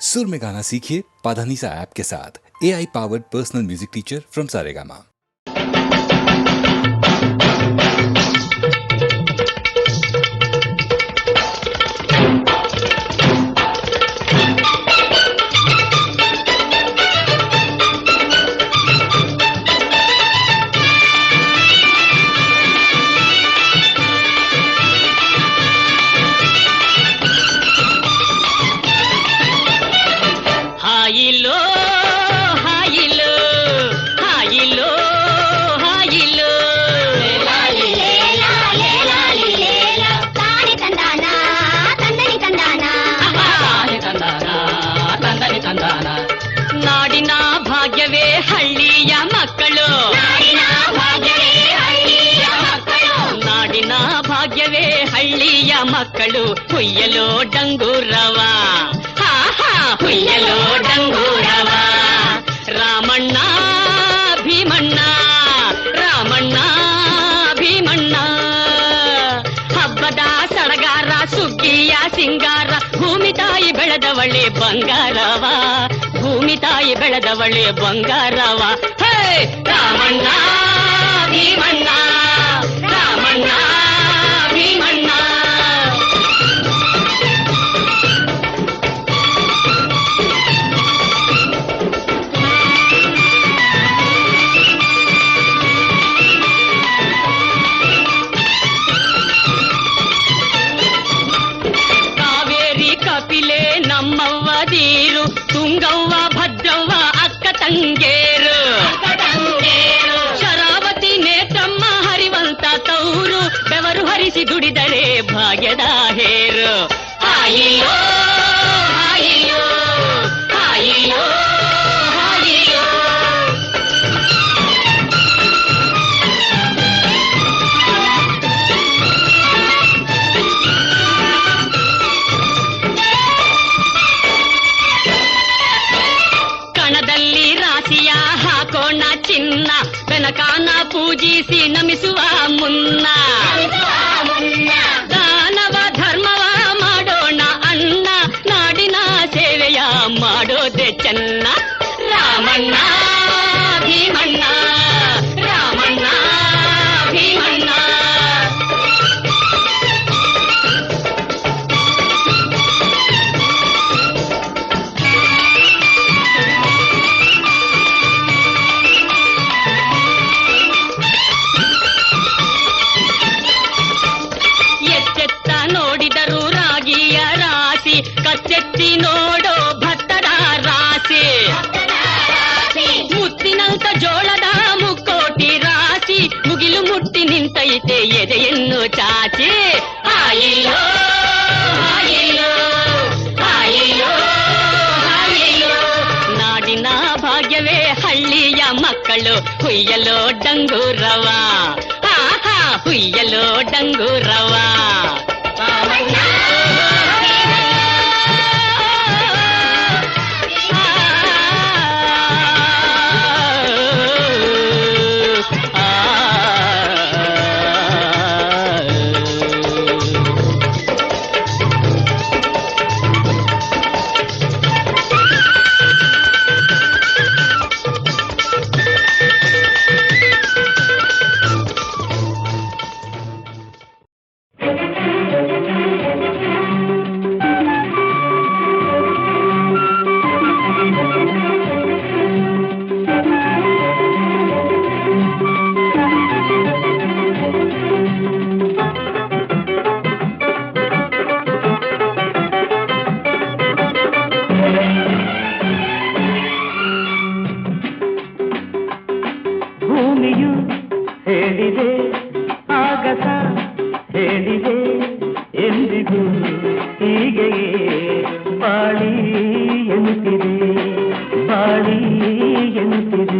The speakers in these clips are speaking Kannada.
सुर में गाना सीखिए पाधानीसा ऐप के साथ। AI powered personal music teacher from Saregama. ನಾಡಿನ ಭಾಗ್ಯವೇ ಹಳ್ಳಿಯ ಮಕ್ಕಳು, ನಾಡಿನ ಭಾಗ್ಯವೇ ಹಳ್ಳಿಯ ಮಕ್ಕಳು. ಹುಯ್ಯಲೋ ಡಂಗೂರವ, ಹಾ ಹಾ ಹುಯ್ಯಲೋ ಡಂಗೂರವ. ರಾಮಣ್ಣ ಭೀಮಣ್ಣ, ರಾಮಣ್ಣ ಭೀಮಣ್ಣ. ಹಬ್ಬದ ಸಡಗಾರ ಸುಗ್ಗಿಯ ಸಿಂಗಾರ, ಭೂಮಿ ತಾಯಿ ಬೆಳೆದವಳೆ ಬಂಗಾರವ, ಭೂಮಿ ತಾಯಿ ಬೆಳೆದವಳೆ ಬಂಗಾರವ. ಹೇ ರಾಮಣ್ಣ ಭೀಮಣ್ಣ, ರಾಮಣ್ಣ ಭೀಮಣ್ಣ. ಕಾವೇರಿ ಕಪಿಲೆ ನಮ್ಮವ್ವದೀರು, ತುಂಗವ್ವ ಭದ್ರವ್ವ ಅಕ್ಕ ತಂಗೇರು. ಶರಾವತಿ ನೇತ್ರಮ್ಮ ಹರಿವಂತ ತೌರು, ಬೆವರು ಹರಿಸಿ ದುಡಿದರೆ ಭಾಗ್ಯದ ಹೇರು. ಆಯಿಯೋ ಆಯಿಯೋ ಆಯಿಯೋ ಆಯಿಯೋ. ಕಣದಲ್ಲಿ ರಾಶಿಯ ಹಾಕೋಣ ಚಿನ್ನ, ಬೆನಕಾನ ಪೂಜಿಸಿ ನಮಿಸುವ ಮುನ್ನ. ದಾನವ ಧರ್ಮವ ಮಾಡೋಣ ಅಣ್ಣ, ನಾಡಿನ ಸೇವೆಯ ಮಾಡೋದೆ ಚೆನ್ನ. ರಾಮಣ್ಣ ಭೀಮಣ್ಣ, ರಾಮಣ್ಣ ಭೀಮಣ್ಣ. ಎಚ್ಚೆತ್ತ ನೋಡಿದರು ರಾಗಿಯ ರಾಶಿ, ಕಚ್ಚೆತ್ತಿ ನೋಡೋ ಭತ್ತದ ರಾಶಿ. ಮುತ್ತಿನಂತ ಜೋಳದ ಮುಕ್ಕೋಟಿ ರಾಶಿ, ಮುಗಿಲು ಮುಟ್ಟಿ ನಿಂತೈತೆ ಎದೆಯನ್ನು ಚಾಚಿ. ಆಯಿಯೋ ಆಯಿಯೋ ಆಯಿಯೋ ಆಯಿಯೋ. ನಾಡಿನ ಭಾಗ್ಯವೇ ಹಳ್ಳಿಯ ಮಕ್ಕಳು, ಹುಯ್ಯಲೋ ಡಂಗೂರವ, ಹಾ ಹಾ ಹುಯ್ಯಲೋ ಡಂಗೂರವ. ಭೂಮಿಯು ಹೇಳಿದೆ, ಆಗಸ ಹೇಳಿದೆ, ಎಂದಿಗೂ ಹೀಗೆಯೇ ಬಾಳಿ ಎನ್ನುತ್ತಿದೆ, ಬಾಳಿ ಎನ್ನುತ್ತಿದೆ.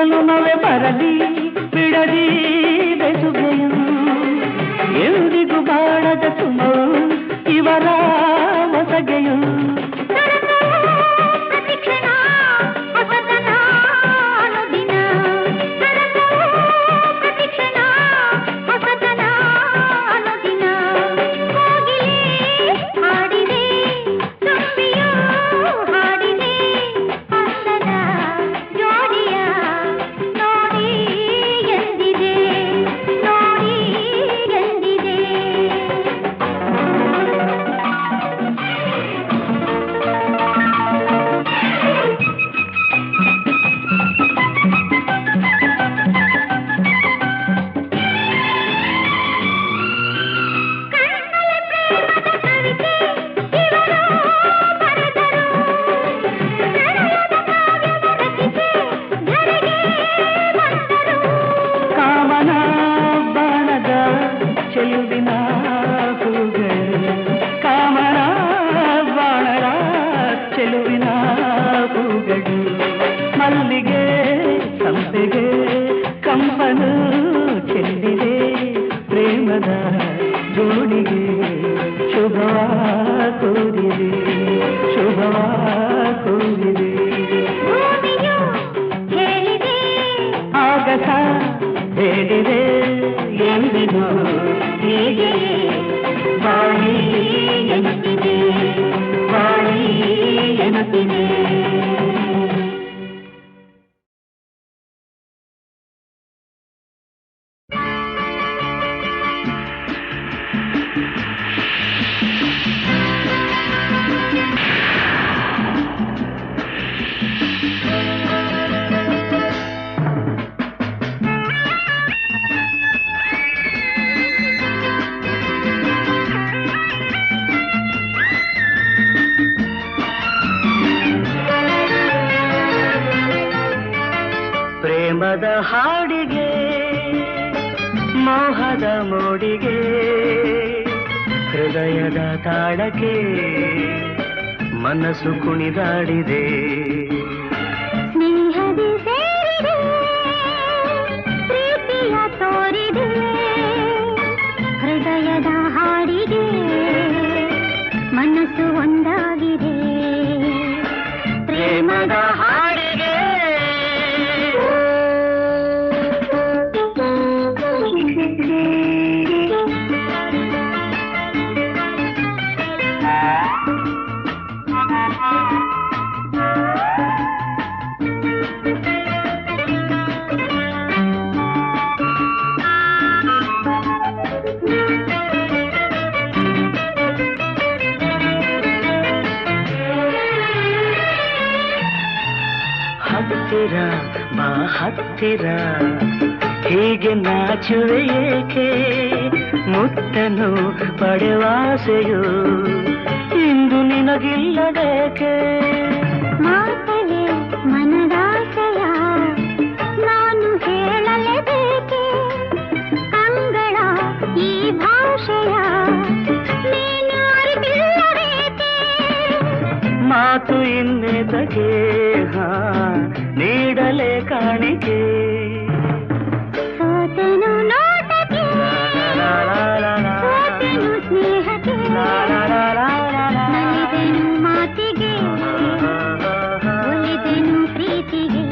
ಜನುಮವೇ ಬರಲಿ ಬಿಡದಿ ಬೆಸುಗೆಯು ಎಂದಿಗೂ ಬಾಳದ ಸುಮವು ಇವರ ಮೊಸಗೆಯು ಮಲ್ಲಿಗೆ ಸಂಪೆಗೆ ಕಂಪನು ಚೆಲ್ಲಿದೆ ಪ್ರೇಮದ ಜೋಡಿಗೆ ಶುಭವ ಕೋರಿದೆ ಶುಭವ ಕೋರಿದೆ ಆಗಸ ಹೇಳಿದೆ ಎಂದಿಗೂ ಹೀಗೆ ಬಾಳಿ ಎನ್ನುತ್ತಿದೆ ಬಾಳಿ ಎನ್ನುತ್ತಿದೆ ಪ್ರೇಮದ ಹಾಡಿಗೆ ಮೋಹದ ಮೋಡಿಗೆ ಹೃದಯದ ತಾಳಕ್ಕೆ ಮನಸ್ಸು ಕುಣಿದಾಡಿದೆ ಸ್ನೇಹದಿ ಸೇರಿದೆ ಪ್ರೀತಿಯ ತೋರಿದೆ ಹೃದಯದ ಹಾಡಿಗೆ ಮನಸ್ಸು ಒಂದಾಗಿದೆ ಪ್ರೇಮದ ಹಾಡಿಗೆ ಹತ್ತಿರ ಬಾ ಹತ್ತಿರ ಹೀಗೆ ನಾಚುವೆ ಏಕೆ ಮುತ್ತನು ಪಡೆವಾಸೆಯು ಇಂದು ನಿನಗಿಲ್ಲದೇಕೆ ಮಾತಲೆ ಮನದಾಸೆಯ ನಾನು ಹೇಳಲೇಬೇಕೆ ಅಂಗಳ ಈ ಭಾಷೆಯ ನೀನು ಅರಿತಿಲ್ಲಬೇಕೆ ಮಾತು ಇನ್ನೆದಗೆ ನೀಡಲೇ ಕಾಣಿಕೆ ಸೋತೆನು ನೋಟಕ್ಕೆ ಸೋತೆನು ಸ್ನೇಹಕ್ಕೆ ನಲಿದೆನು ಮಾತಿಗೆ ಒಲಿದೆನು ಪ್ರೀತಿಗೆ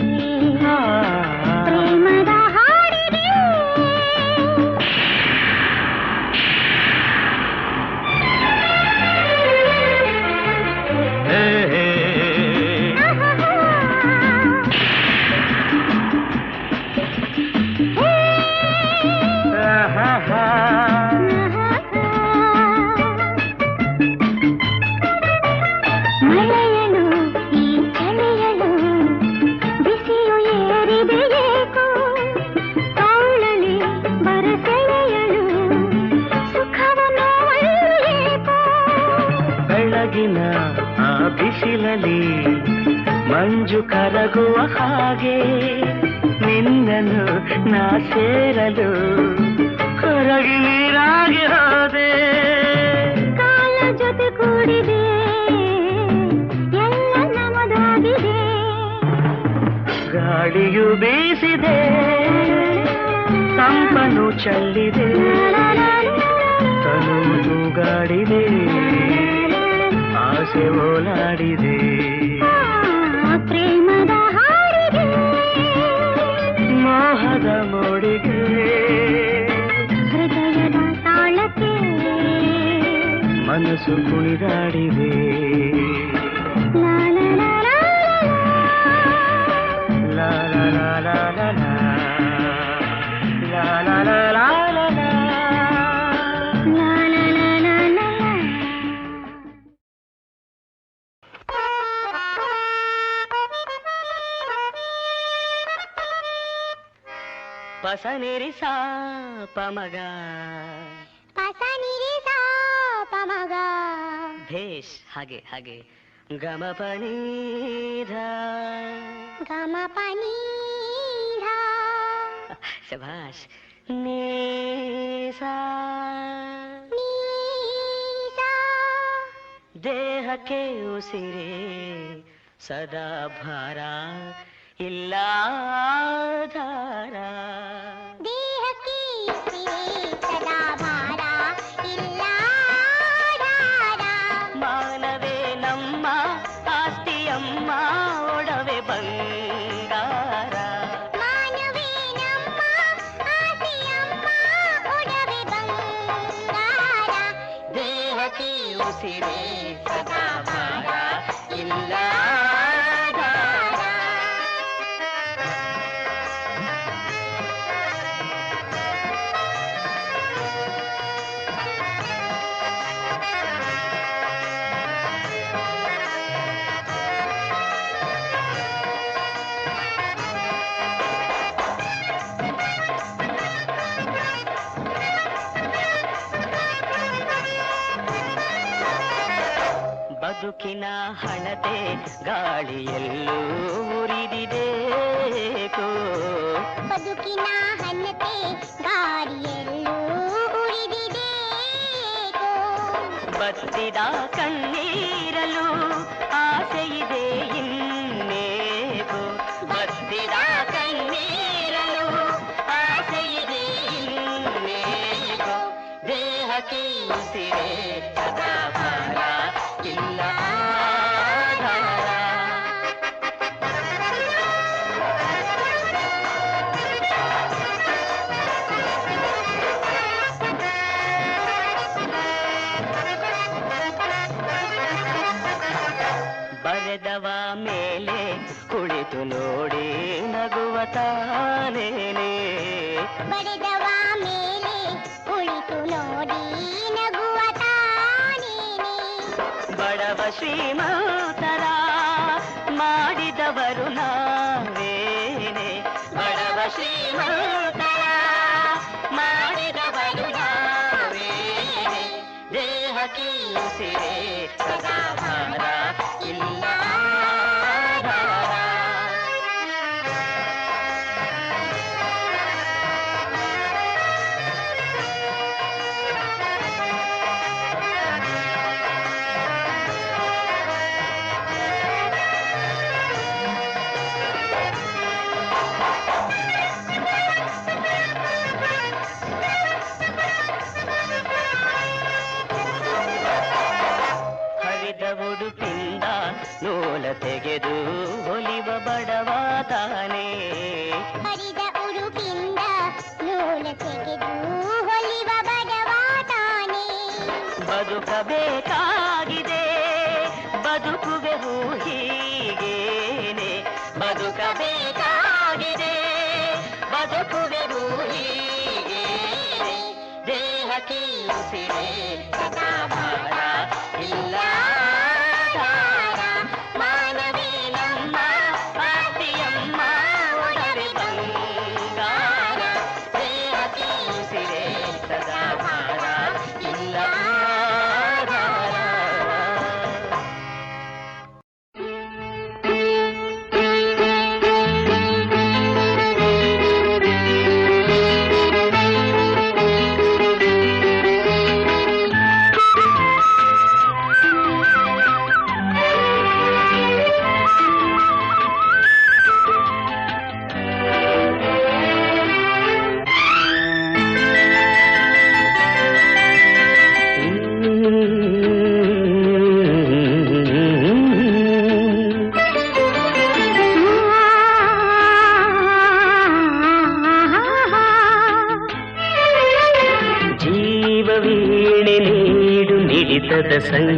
ಪ್ರೇಮದ ಹಾಡಿಗೆ ಮಳೆಯಲು ಈ ಚಳಿಯಲು ಬಿಸಿಯು ಏರಿದೆ ಏಕೋ ತೋಳಲಿ ಬರಸೆಳೆಯಲು ಸುಖವನ್ನು ಏಕೋ ಬೆಳಗಿನ ಆ ಬಿಸಿಲಲ್ಲಿ ಮಂಜು ಕರಗುವ ಹಾಗೆ ನಿನ್ನನ್ನು ನಾ ಸೇರಲು ಕರಗಿ ನೀರಾಗಿ ಹೋದೆ ಕಾಲ ಜೊತೆ ಕೂಡಿದೆ ಎಲ್ಲ ನಮದಾಗಿದೆ ಗಾಳಿಯು ಬೀಸಿದೆ ತಂಪನು ಚೆಲ್ಲಿದೆ ತನು ತೂಗಾಡಿದೆ ಆಸೆ ಓಲಾಡಿದೆ ಪ್ರೇಮದ ಹಾಡಿಗೆ ಮೋಹದ ಮೋಡಿಗೆ ಹೃದಯದ ತಾಳಕ್ಕೆ ಮನಸ್ಸು ಕುಣಿದಾಡಿದೆ ಲಾ ಲಾ ಲಾ ಲಾ ಲಾ. ಲಾ ಲಾ ಲಾ ಲಾ ಲಾ ಲಾ ಲಾ ಲಾ ಲಾ ಲಾ ಪಸನಿರಿಸ ಪಮಗ ಪಸನಿರಿಸ ಪಮಗ ಭೇಷ್ ಹಾಗೆ ಹಾಗೆ ಗಮ ಪನೀರ ಗಮ ಪನೀರ ಶಭಾಷ್ ನೀಸಾ ನೀಸ ದೇಹಕ್ಕೆ ಉಸಿರೇ ಸದಾ ಭಾರ ಇಲ್ಲ ಧಾರ ದೇಹಕ್ಕೆ ಉಸಿರೇ ಸದಾ ಭಾರ ಇಲ್ಲ ಧಾರ. ಮಾನವೇ ನಮ್ಮ ಆಸ್ತಿಯಮ್ಮ ಒಡವೆ ಬಂಗಾರ ಮಾನವೇ ನಮ್ಮ ಆಸೆಯಮ್ಮ ಒಡವೆ ಬಂಗಾರ. ದೇಹಕ್ಕೆ ಉಸಿರೇ ಸದಾ ಭಾರ ಇಲ್ಲ ಬದುಕಿನ ಹಣತೆ ಗಾಳಿಯಲ್ಲೂ ಉರಿದಿದೇಕೋ ಬದುಕಿನ ಹಣತೆ ಗಾಳಿಯಲ್ಲೂ ಉರಿದಿದೇಕೋ. ಬತ್ತಿದ ಕಣ್ಣೀರಲು ಆಸೆಯಿದೆ ಇನ್ನೇಕೋ ಬತ್ತಿದ ಕಣ್ಣೀರಲು ಆಸೆಯಿದೆ ಇನ್ನೇಕೋ ದೇಹಕ್ಕೆ ಉಸಿರೇ ಸದಾ ಭಾರ ಇಲ್ಲ ಧಾರ ಬರೆದವ ಮೇಲೆ ಕುಳಿತು ನೋಡಿ ನಗುವ ತಾನೇನೆ ಬರೆದವ ಮೇಲೆ ಕುಳಿತು ನೋಡಿ ನಗುವ ತಾನೇನೆ. ಬಡವ ಶ್ರೀಮಂತರ ಮಾಡಿದವರು ನಾವೇನೆ ಬಡವ ಶ್ರೀಮಂತರ ಮಾಡಿದವರು ನಾವೇನೆ ದೇಹಕ್ಕೆ ಉಸಿರೇ ಸದಾ ಭಾರ ಇಲ್ಲ ಧಾರ ಹರಿದ ಉಡುಪಿಂದ ನೂಲ ತೆಗೆದು ಹೊಲಿವ ಬಡವ ತಾನೇ ಹರಿದ ಉಡುಪಿಂದ ನೂಲ ತೆಗೆದು ಹೊಲಿವ ಬಡವ ತಾನೇ. ಬದುಕಬೇಕಾಗಿದೆ ಬದುಕುವೆವು ಹೀಗೇನೆ ಬದುಕಬೇಕಾಗಿದೆ ಬದುಕುವೆವು ಹೀಗೇನೆ ದೇಹಕ್ಕೆ ಉಸಿರೇ ಸದಾ ಭಾರ ಇಲ್ಲ ಧಾರ ಮಾನವೇ ನಮ್ಮ ಆಸ್ತಿಯಮ್ಮ ಒಡವೆ ಬಂಗಾರ ದೇಹಕ್ಕೆ ಉಸಿರೇ ಸದಾ ಭಾರ ಇಲ್ಲ ಧಾರ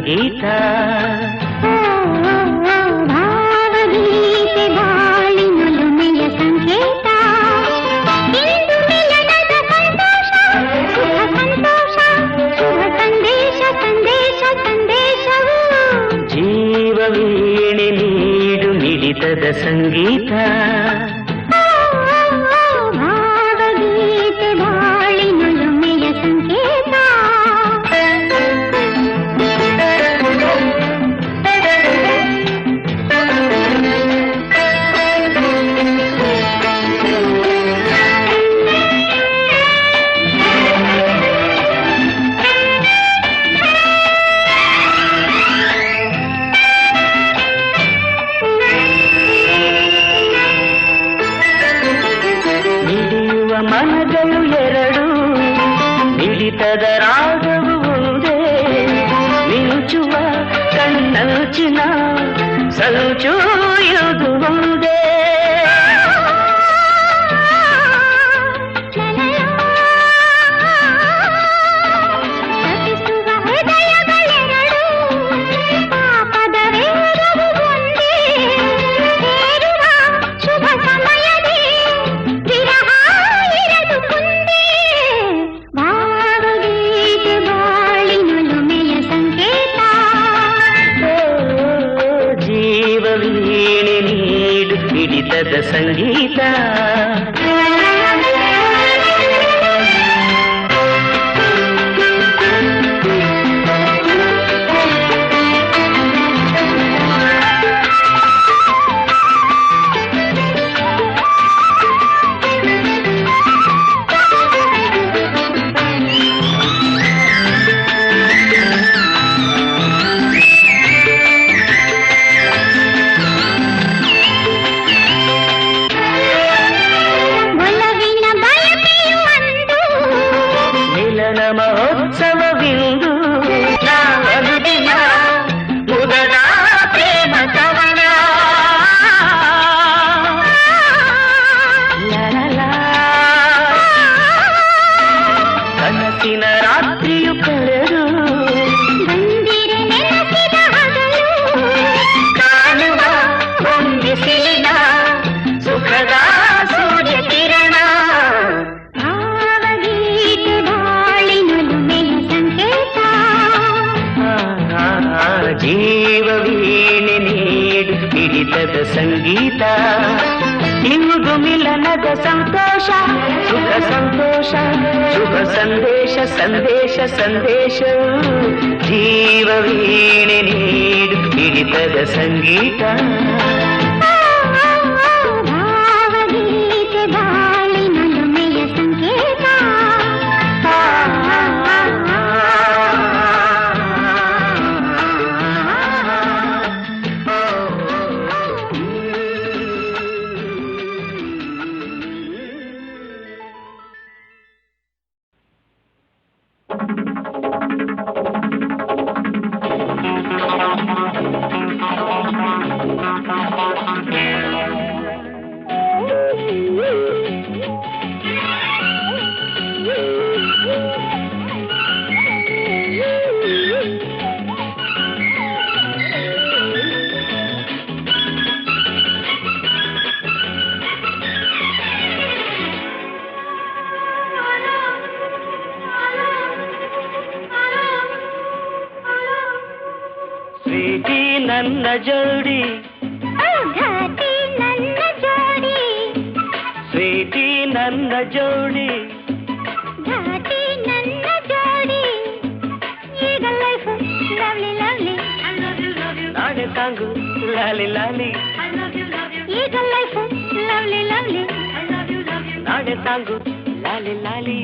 ಸಂಗೀತ ಭಾವಗೀತೆ ಬಾಳಿನೊಲುಮೆಯ ಸಂಕೇತ ಇಂದು ಮಿಲನದ ಸಂತೋಷ ಸುಖ ಸಂತೋಷ ಶುಭ ಸಂದೇಶ ಸಂದೇಶ ಸಂದೇಶವು ಜೀವ ವೀಣೆ ನೀಡು ಮಿಡಿತದ ಸಂಗೀತ ಭಾವಗೀತೆ ಬಾಳಿನೊಲುಮೆಯ ಸಂಕೇತ ಮಿಡಿಯುವ ಮನಗಳು ಎರಡು ಮಿಡಿತದ ರಾಗವು ಒಂದೇ ಮಿಂಚುವ ಕಣ್ಣಂಚಿನ ಸಂಚು ಇದು ಒಂದೇ ತಪಿಸುವ ಹೃದಯಗಳೆರಡು ಪಾಪದ ವೇಗವು ಒಂದೇ ಸೇರುವ ಶುಭ ಸಮಯದಿ ವಿರಹ ಇರದು ಮುಂದೆ ಭಾವಗೀತೆ ಬಾಳಿನೊಲುಮೆಯ ಸಂಕೇತ ಜೀವ ವೀಣೆ ನೀಡು ಹಿಡಿತದ ಸಂಗೀತ ಒಲವಿನ ಬಯಕೆಯು ಅಂದು ಮಿಲನ ಮಹೋತ್ಸವವಿಂದು ನಾವನುದಿನ ಮುದದ ಪ್ರೇಮ ಕವನ ಲಲಲಾ. ಕನಸಿನ ರಾತ್ರಿಯು ಕಳೆದು ಬಂದಿರೆ ನೆನಪಿನ ಹಗಲು ಕಾಣುವ ಹೊಂದಿಸಿನ ಸುಖದ ಸೂರ್ಯ ಕಿರಣ ಭಾವಗೀತೆ ಬಾಳಿನೊಲುಮೆಯ ಸಂಕೇತ ಜೀವ ವೀಣೆ ನೀಡು ಹಿಡಿತದ ಸಂಗೀತ ಇಂದು ಮಿಲನದ ಸಂತೋಷ ಸುಖ ಸಂತೋಷ ಶುಭ ಸಂದೇಶ ಸಂದೇಶ ಸಂದೇಶ ಜೀವ ವೀಣೆ ನೀಡು ಹಿಡಿತದ ಸಂಗೀತ ಭಾವಗೀತೆ ಬಾಳಿನೊಲುಮೆಯ ಸಂಕೇತ ಪ್ರೀತಿ ನನ್ನ ಜೋಡಿ ಘಾಟಿ ನನ್ನ ಜೋಡಿ ಪ್ರೀತಿ ನನ್ನ ಜೋಡಿ ಘಾಟಿ ನನ್ನ ಜೋಡಿ ಈಗ ಲೈಫ್ ಲವ್ಲಿ ಲವ್ಲಿ ನಾಳೆ ತಾಂಗು ಲಾಲಿ ಲಾಲಿ ಈಗ ಲೈಫ್ ಲವ್ಲಿ ಲವ್ಲಿ ನಾಳೆ ತಾಂಗು ಲಾಲಿ ಲಾಲಿ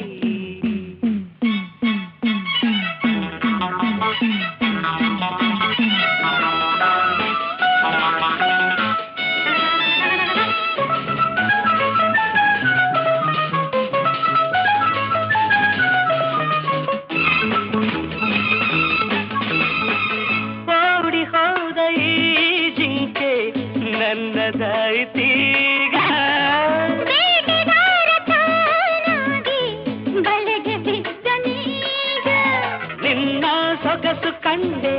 ಓಡಿ ಹೋದ ಈ ಜಿಂಕೆ ನನ್ನದಾಯ್ತೀಗ ಬೇಟೆಗಾರ ತಾನಾಗಿ ಬಲೆಗೆ ಬಿದ್ದನೀಗ ನಿನ್ನ ಸೊಗಸು ಕಂಡೆ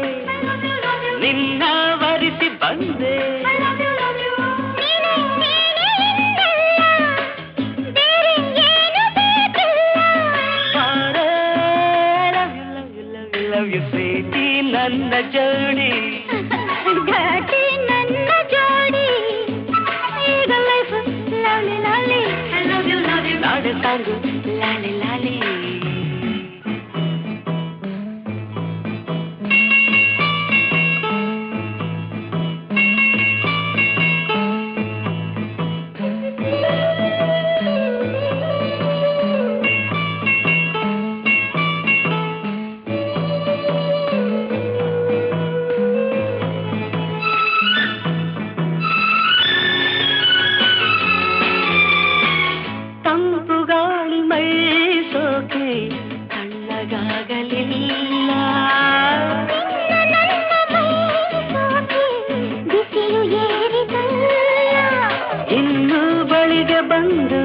ಬಳಿಗೆ ಬಂದು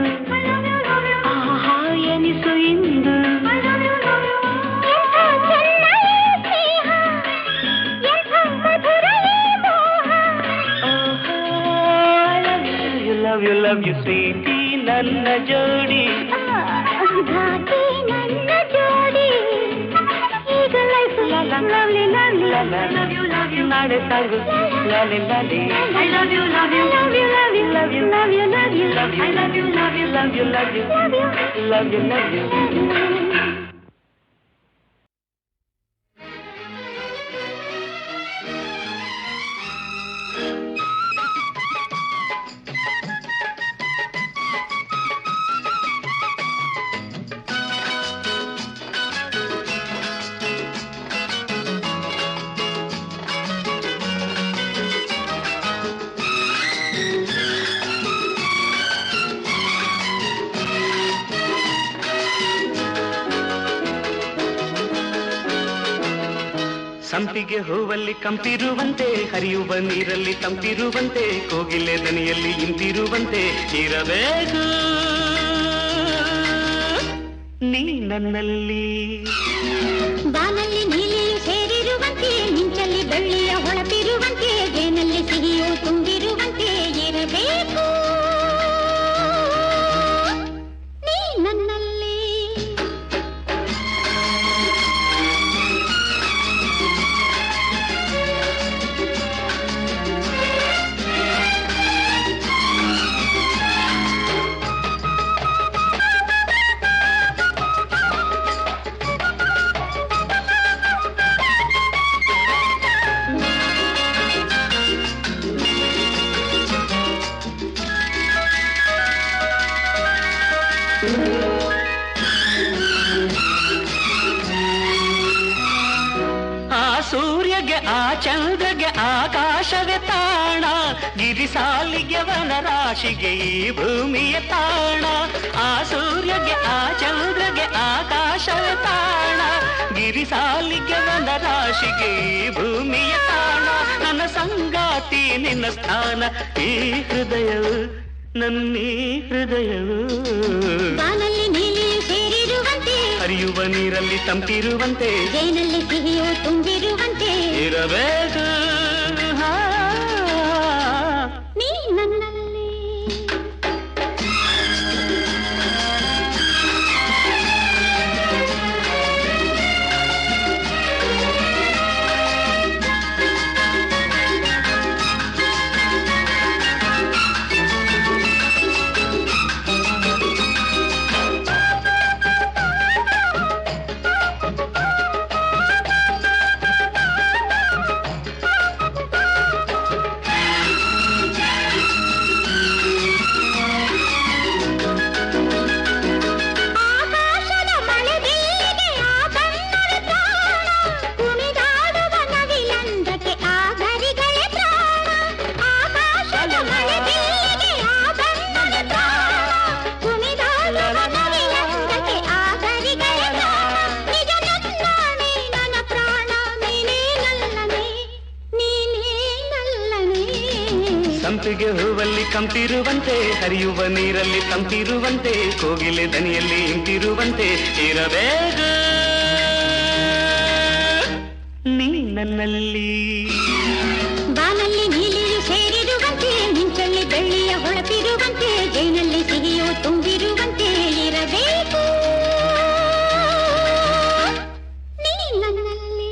ಆಹಾ ಎನಿಸು ಇಂದು love you, love you, sweetie, ನನ್ನ ಜೋಡಿ ಘಾಟಿ ನನ್ನ ಜೋಡಿ ಈಗ life lovely lovely love you, ನಾಳೆ ಸಾಗು ಲಾಲಿ ಲಾಲಿ I love you, love you, love you love you love you love you love you love you, I love you, love you, love you, love you, love you, love you. ಸಂಪಿಗೆ ಹೂವಲ್ಲಿ ಕಂಪಿರುವಂತೆ ಹರಿಯುವ ನೀರಲ್ಲಿ ತಂಪಿರುವಂತೆ ಕೋಗಿಲೆ ದನಿಯಲ್ಲಿ ಇಂಪಿರುವಂತೆ ಇರಬೇಕು ನೀ ನನ್ನಲ್ಲಿ ಬಾನಲ್ಲಿ ನೀಲಿಯು ಸೇರಿರುವಂತೆ ಮಿಂಚಲ್ಲಿ ಬೆಳ್ಳಿಯ ಹೊಳಪಿರುವಂತೆ ಜೇನಲ್ಲಿ ಸಿಹಿಯು ತುಂಬಿರುವಂತೆ ಇರಬೇಕು ನೀ ನನ್ನಲ್ಲಿ ಸೂರ್ಯಗೆ ಆ ಚಂದ್ರಗೆ ಆಕಾಶವೇ ತಾಣ ಗಿರಿಸಾಲಿಗೆ ವನರಾಶಿಗೆ ಈ ಭೂಮಿಯ ತಾಣ ಆ ಸೂರ್ಯಗೆ ಆ ಚಂದ್ರಗೆ ಆಕಾಶವೇ ತಾಣ ಗಿರಿಸಾಲಿಗೆ ವನರಾಶಿಗೆ ಈ ಭೂಮಿಯ ತಾಣ ನನ್ನ ಸಂಗಾತಿ ನಿನ್ನ ಸ್ಥಾನ ಈ ಹೃದಯವು ನನ್ನೀ ಹೃದಯವು ಬಾನಲ್ಲಿ ನೀಲಿಯು ಸೇರಿರುವಂತೆ ಹರಿಯುವ ನೀರಲ್ಲಿ ತಂಪಿರುವಂತೆ ಜೇನಲ್ಲಿ ಸಿಹಿಯು ತುಂಬಿರುವಂತೆ ಇರಬೇಕು ನೀ ನನ್ನಲ್ಲಿ ಸಂಪಿಗೆ ಹೂವಲ್ಲಿ ಕಂಪಿರುವಂತೆ ಹರಿಯುವ ನೀರಲ್ಲಿ ತಂಪಿರುವಂತೆ ಕೋಗಿಲೆ ದನಿಯಲ್ಲಿ ಇಂಪಿರುವಂತೆ ಇರಬೇಕು ನೀ ನನ್ನಲ್ಲಿ ಬಾನಲ್ಲಿ ನೀಲಿಯು ಸೇರಿರುವಂತೆ ಮಿಂಚಲ್ಲಿ ಬೆಳ್ಳಿಯ ಹೊಳಪಿರುವಂತೆ ಜೇನಲ್ಲಿ ಸಿಹಿಯು ತುಂಬಿರುವಂತೆ ಇರಬೇಕು ನೀ ನನ್ನಲ್ಲಿ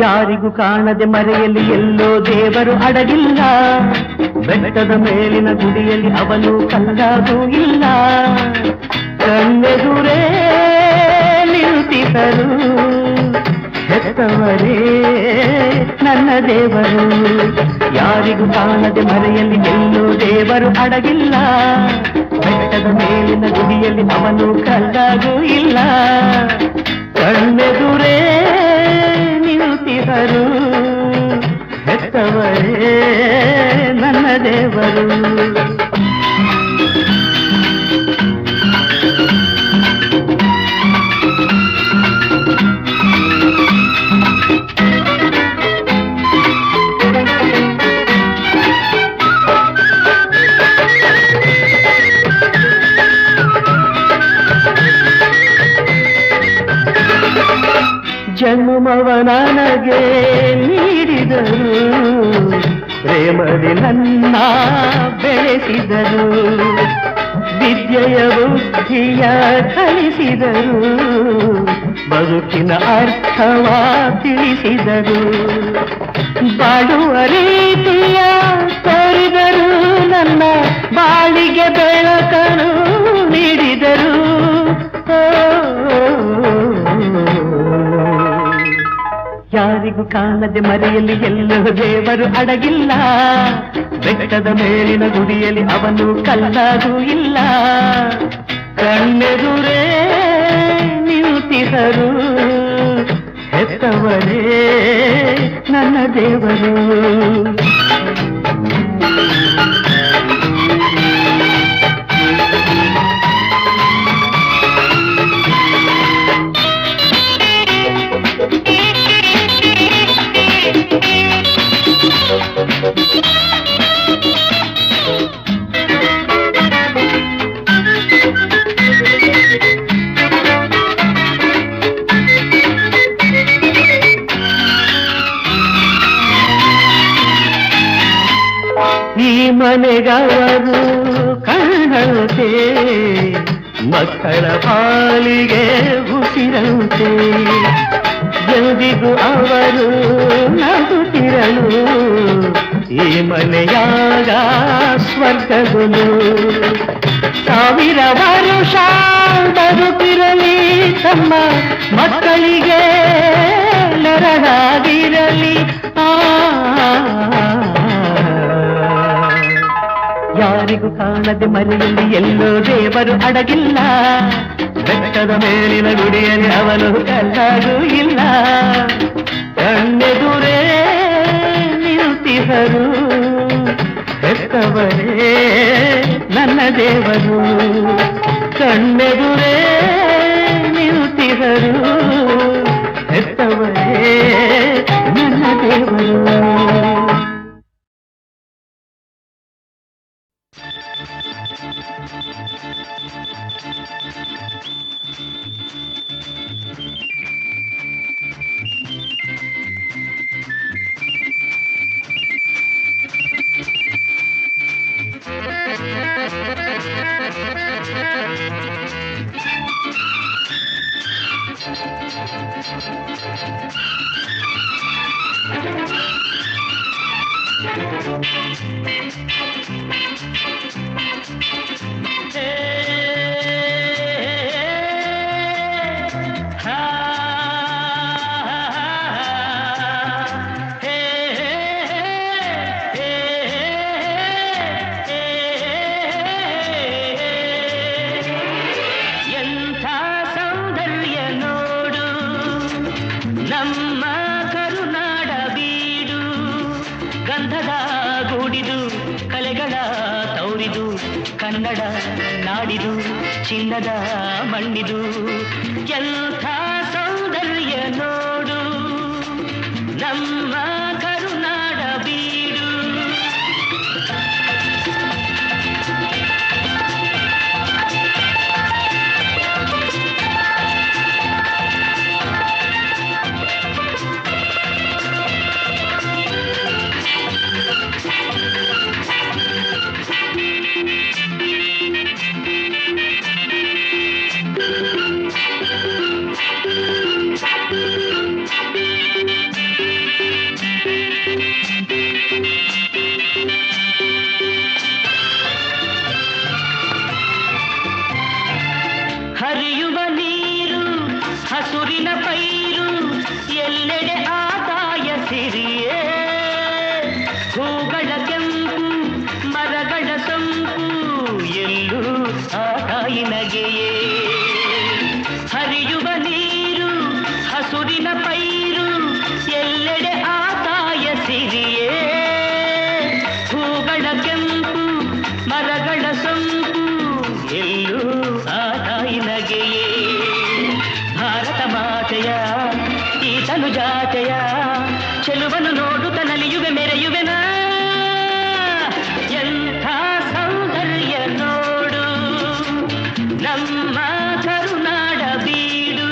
ಯಾರಿಗೂ ಕಾಣದೆ ಮರೆಯಲ್ಲಿ ಎಲ್ಲೋ ದೇವರು ಅಡಗಿಲ್ಲ ಬೆಟ್ಟದ ಮೇಲಿನ ಗುಡಿಯಲ್ಲಿ ಅವನು ಕಲ್ಲಾಗೂ ಇಲ್ಲ ಕಣ್ಣೆದುರೇ ನಿಂತಿದ್ದರು ಹೆತ್ತವರೇ ನನ್ನ ದೇವರು. ಯಾರಿಗೂ ಕಾಣದೆ ಮರೆಯಲ್ಲಿ ಎಲ್ಲೋ ದೇವರು ಅಡಗಿಲ್ಲ. ಬೆಟ್ಟದ ಮೇಲಿನ ಗುಡಿಯಲ್ಲಿ ಅವನು ಕಲ್ಲಾಗೂ ಇಲ್ಲ. ಕಣ್ಣೆದುರೇ ನಿಂತಿಹರು ಹೆತ್ತವರೇ ನನ್ನ ದೇವರು. ಜನ್ಮವ ನನಗೆ ನೀಡಿದರು, ಪ್ರೇಮದಿ ನನ್ನ ಬೆಳೆಸಿದರು. ವಿದ್ಯೆಯ ಬುದ್ಧಿಯ ಕಲಿಸಿದರು, ಬದುಕಿನ ಅರ್ಥವ ತಿಳಿಸಿದರು. ಬಾಳುವ ರೀತಿಯ ತೋರಿದರು, ನನ್ನ ಬಾಳಿಗೆ ಬೆಳಕನ್ನು ನೀಡಿದರು. ಯಾರಿಗೂ ಕಾಣದೆ ಮರೆಯಲ್ಲಿ ಎಲ್ಲೋ ದೇವರು ಅಡಗಿಲ್ಲ. ಬೆಟ್ಟದ ಮೇಲಿನ ಗುಡಿಯಲ್ಲಿ ಅವನು ಕಲ್ಲಾಗೂ ಇಲ್ಲ. ಕಣ್ಣೆದುರೇ ನಿಂತಿಹರು ಹೆತ್ತವರೇ ನನ್ನ ದೇವರು. ಈ ಮನೆಗವರು ಕಣ್ಣಂತೆ, ಮಕ್ಕಳ ಪಾಲಿಗೆ ಉಸಿರಂತೆ. ಎಂದಿಗೂ ಅವರು ನಗುತ್ತಿರಲು ಈ ಮನೆಯಾಗ ಸ್ವರ್ಗಗಳು. ಸಾವಿರ ವರುಷ ಬದುಕಿರಲಿ ತಮ್ಮ ಮಕ್ಕಳಿಗೆ ನೆರಳಾಗಿರಲಿ. ಯಾರಿಗೂ ಕಾಣದೆ ಮರೆಯಲ್ಲಿ ಎಲ್ಲೋ ದೇವರು ಅಡಗಿಲ್ಲ. ಬೆಟ್ಟದ ಮೇಲಿನ ಗುಡಿಯಲ್ಲಿ ಅವನು ಕಲ್ಲಾಗೂ ಇಲ್ಲ. ಕಣ್ಣೆದುರೇ ನಿಂತಿಹರು ಹೆತ್ತವರೇ ನನ್ನ ದೇವರು. ಕಣ್ಣೆದುರೇ ನಿಂತಿಹರು ಹೆತ್ತವರೇ ನನ್ನ ದೇವರು. ಗಂಧದ ಗೂಡಿದು ಕಲೆಗಳ ತೌರಿದು ಕನ್ನಡ ನಾಡಿದು ಚಿನ್ನದ ಮಣ್ಣಿದು ಎಂಥ ಸೌಂದರ್ಯ ನೋಡು ನಮ್ಮ ಕರುನಾಡ ಬೀಡು. ತನುಜಾತೆಯ ಚೆಲುವನು ನೋಡುತ್ತ ನಲಿಯುವೆ ಮೆರೆಯುವೆನ ಎಂಥ ಸೌಂದರ್ಯ ನೋಡು ನಮ್ಮ ಕರುನಾಡ ಬೀಡು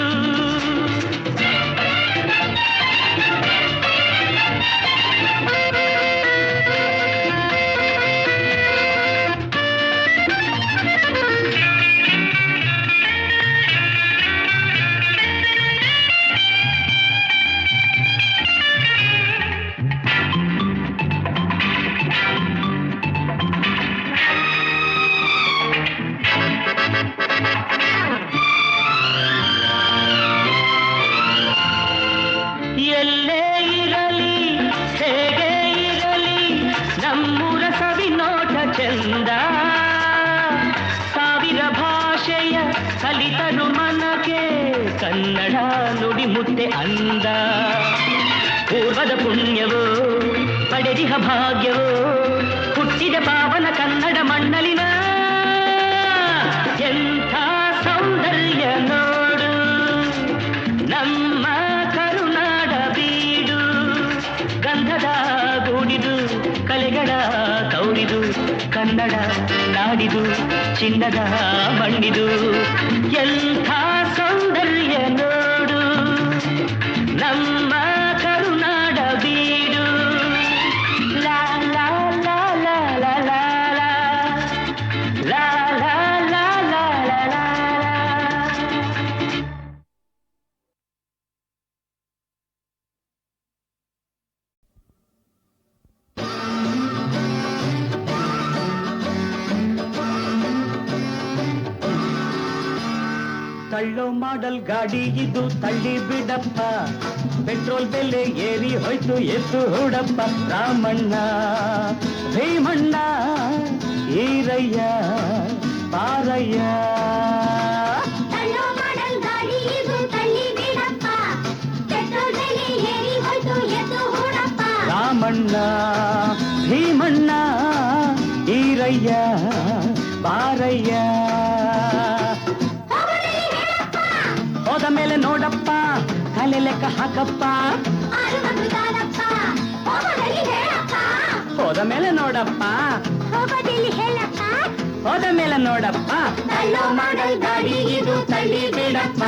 ಎಲ್ಲೇ ಇರಲಿ ಹೇಗೆ ಇರಲಿ ನಮ್ಮೂರ ಸವಿನೋಟ ಚಂದ ಸಾವಿರ ಭಾಷೆಯ ಕಲಿತರು ಮನಕ್ಕೆ ಕನ್ನಡ ನುಡಿ ಮುತ್ತೆ ಅಂದ ಪೂರ್ವದ ಪುಣ್ಯವೋ ಪಡೆದಿಹ ಭಾಗ್ಯವೋ ಹುಟ್ಟಿದ ಪಾವನ ಕನ್ನಡ ಮಣ್ಣಲಿನ ಎಂಥ ಸೌಂದರ್ಯ ನೋಡು ನಮ್ಮ ಕರುನಾಡ ಬೀಡು ಗಂಧದ ಗೂಡಿದು ಕಲೆಗಳ ಕೌರಿದು ಕನ್ನಡ ನಾಡಿದು ಚಿನ್ನದ ಮಣ್ಣಿದು ಎಂಥ ಸೌಂದರ್ಯ ನೋಡು ನಮ್ಮ ಕರುನಾಡ ಬೀಡು ಲಾ ಲಾ ಲಾ ಲಾ ಲಾ ಲಾ ಲಾ ಲಾ ಲಾ ಲಾ ಲಾ ಲಾ. ತಳ್ಳೋ ಮಾಡಲ್ ಗಾಡಿ ಇದು ತಳ್ಳಿ ಬಿಡಪ್ಪ ಪೆಟ್ರೋಲ್ ಬೆಲೆ ಏರಿ ಹೋಯ್ತು ಎದ್ದು ಹುಡಪ್ಪ ರಾಮಣ್ಣ ಭೀಮಣ್ಣ ಈರಯ್ಯ ಪಾರಯ್ಯ ತಳ್ಳೋ ಮಾಡಲ್ ಗಾಡಿ ಇದು ತಳ್ಳಿ ಬಿಡಪ್ಪ ಪೆಟ್ರೋಲ್ ಬೆಲೆ ಏರಿ ಹೋಯ್ತು ಎದ್ದು ಹೂಡಪ್ಪ ರಾಮಣ್ಣ ಭೀಮಣ್ಣ ಈರಯ್ಯ ಪಾರಯ್ಯ ಹೋದ ಮೇಲೆ ನೋಡಪ್ಪ ತಲೆ ಲೆಕ್ಕ ಹಾಕಪ್ಪ ಆರು ಮಗುದಾನಪ್ಪ ಹೋಗದಲ್ಲಿ ಹೇಳಪ್ಪ ಹೋದ ಮೇಲೆ ನೋಡಪ್ಪ ಹೋಗದಲ್ಲಿ ಹೇಳಪ್ಪ ಹೋದ ಮೇಲೆ ನೋಡಪ್ಪ ತಳ್ಳೋ ಮಾಡಲ್ ಗಾಡಿ ಇದು ತಳ್ಳಿ ಬಿಡಪ್ಪ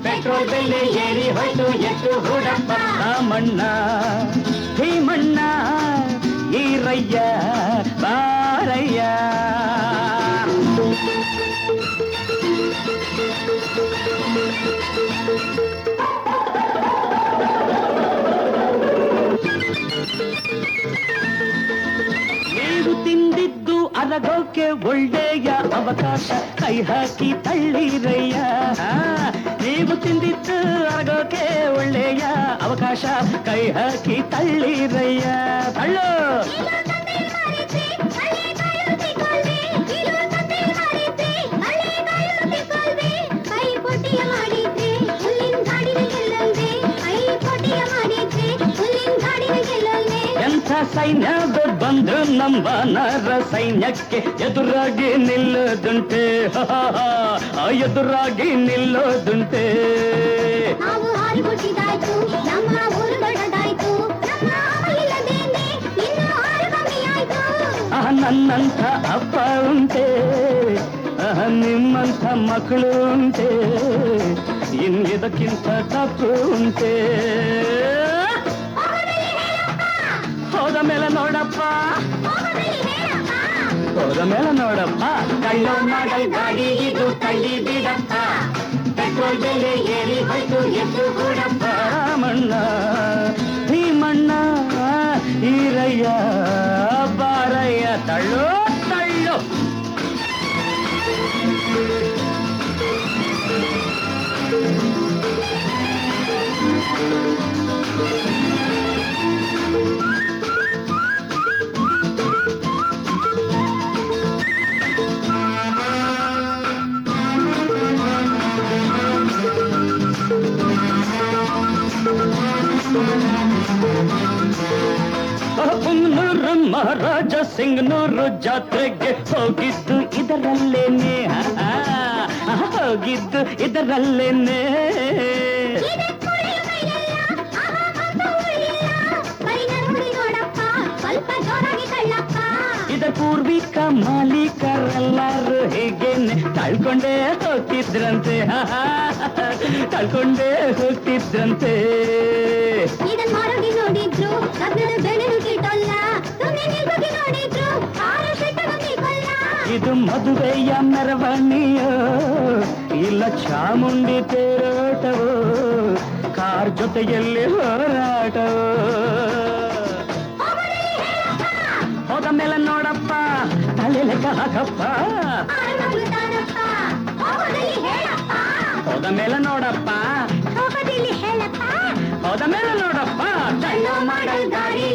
ಪೆಟ್ರೋಲ್ ಬೆಲೆ ಏರಿ ಹೋಯ್ತು ಎದ್ದು ಹುಡಪ್ಪ ರಾಮಣ್ಣ ಭೀಮಣ್ಣ ಈರಯ್ಯ ಬಾರಯ್ಯ ನೀವು ತಿಂದಿದ್ದು ಅರಗೋಕೆ ಒಳ್ಳೆಯ ಅವಕಾಶ ಕೈ ಹಾಕಿ ತಳ್ಳಿರಯ್ಯ ನೀವು ತಿಂದಿದ್ದು ಅರಗೋಕೆ ಒಳ್ಳೆಯ ಅವಕಾಶ ಕೈ ಹಾಕಿ ತಳ್ಳಿರಯ್ಯ ತಳ್ಳು ಎಂಥ ಸೈನ್ಯದ ಬಂದು ನಮ್ಮ ನರ ಸೈನ್ಯಕ್ಕೆ ಎದುರಾಗಿ ನಿಲ್ಲೋದುಂಟೆ ಎದುರಾಗಿ ನಿಲ್ಲೋದುಂಟೆ ನಾವು ಹಾರಿ ಹುಟ್ಟಿದಾಯ್ತು ನಮ್ಮ ಊರು ದೊಡ್ಡದಾಯ್ತು ನಮ್ಮ ಇಲ್ಲದೇನೆ ಇನ್ನು ಹಾರು ಕಮ್ಮಿಯಾಯ್ತು ನನ್ನಂಥ ಅಪ್ಪ ಉಂಟೆ ನಿಮ್ಮಂಥ ಮಕ್ಕಳು ಉಂಟೆ ಇನ್ನಿದಕ್ಕಿಂತ ತಪ್ಪು ಉಂಟೆ ಹೋದ ಮೇಲೆ ನೋಡಪ್ಪ ಹೋದ ಮೇಲೆ ನೋಡಪ್ಪ ಕಳ್ಳೋ ಮಾಡಲ್ ಗಾಡಿ ಇದು ತಳ್ಳಿ ಬಿಡಪ್ಪ ಪೆಟ್ರೋಲ್ ಬೆಲೆ ಏರಿ ಹೋಯ್ತು ಎದ್ದು ಕೂಡಪ್ಪ ರಾಮಣ್ಣ ಭೀಮಣ್ಣ ಈರಯ್ಯ ಬಾರಯ್ಯ ತಳ್ಳೋ ತಳ್ಳೋ ಪುಂಗ್ನೂರು ಮಹಾರಾಜ ಸಿಂಗ್ನೂರು ಜಾತ್ರೆಗೆ ಹೋಗಿದ್ದು ಇದರಲ್ಲೇನೆ ಹೋಗಿದ್ದು ಇದರಲ್ಲೇನೆ ಮಾಲೀಕರೆಲ್ಲರೂ ಹೀಗೇನೆ ತಳ್ಕೊಂಡೇ ಹೋಗ್ತಿದ್ರಂತೆ ತಳ್ಕೊಂಡೇ ಹೋಗ್ತಿದ್ರಂತೆ. ಇದನ್ ಮಾರೋಗಿ ನೋಡಿದ್ರು ಕಬ್ಬಣದ ಬೆಳೆನು ಕಿಟ್ಟಲ್ಲ, ಸುಮ್ಮನೆ ನಿಲ್ಗೋಗಿ ನೋಡಿದ್ರು ಆರು ಶೆಟ್ಟಗೊಂದಿ ಕೊಲ್ಲ. ಇದು ಮದುವೆಯ ಮೆರವಣಿಯೋ ಇಲ್ಲ ಚಾಮುಂಡಿ ತೇರೋಟವೋ, ಕಾರ್ ಜೊತೆಯಲ್ಲಿ ಹೋರಾಟವೋ. ಹೋದ ಮೇಲೆ ನೋಡಪ್ಪ ತಲೆ ಲೆಕ್ಕ ಹಾಕಪ್ಪ, ಆರು ತಾನಪ್ಪ ಹೋಗೋದಲ್ಲಿ ಹೇಳಪ್ಪ, ಹೋದ ಮೇಲೆ ನೋಡಪ್ಪ ಹೋಗೋದಿಲ್ಲಿ ಹೇಳಪ್ಪ. ಹೋದ ಮೇಲೆ ನೋಡಪ್ಪ. ಕಣ್ಣು ಮಾಡಲ್ ದಾರಿ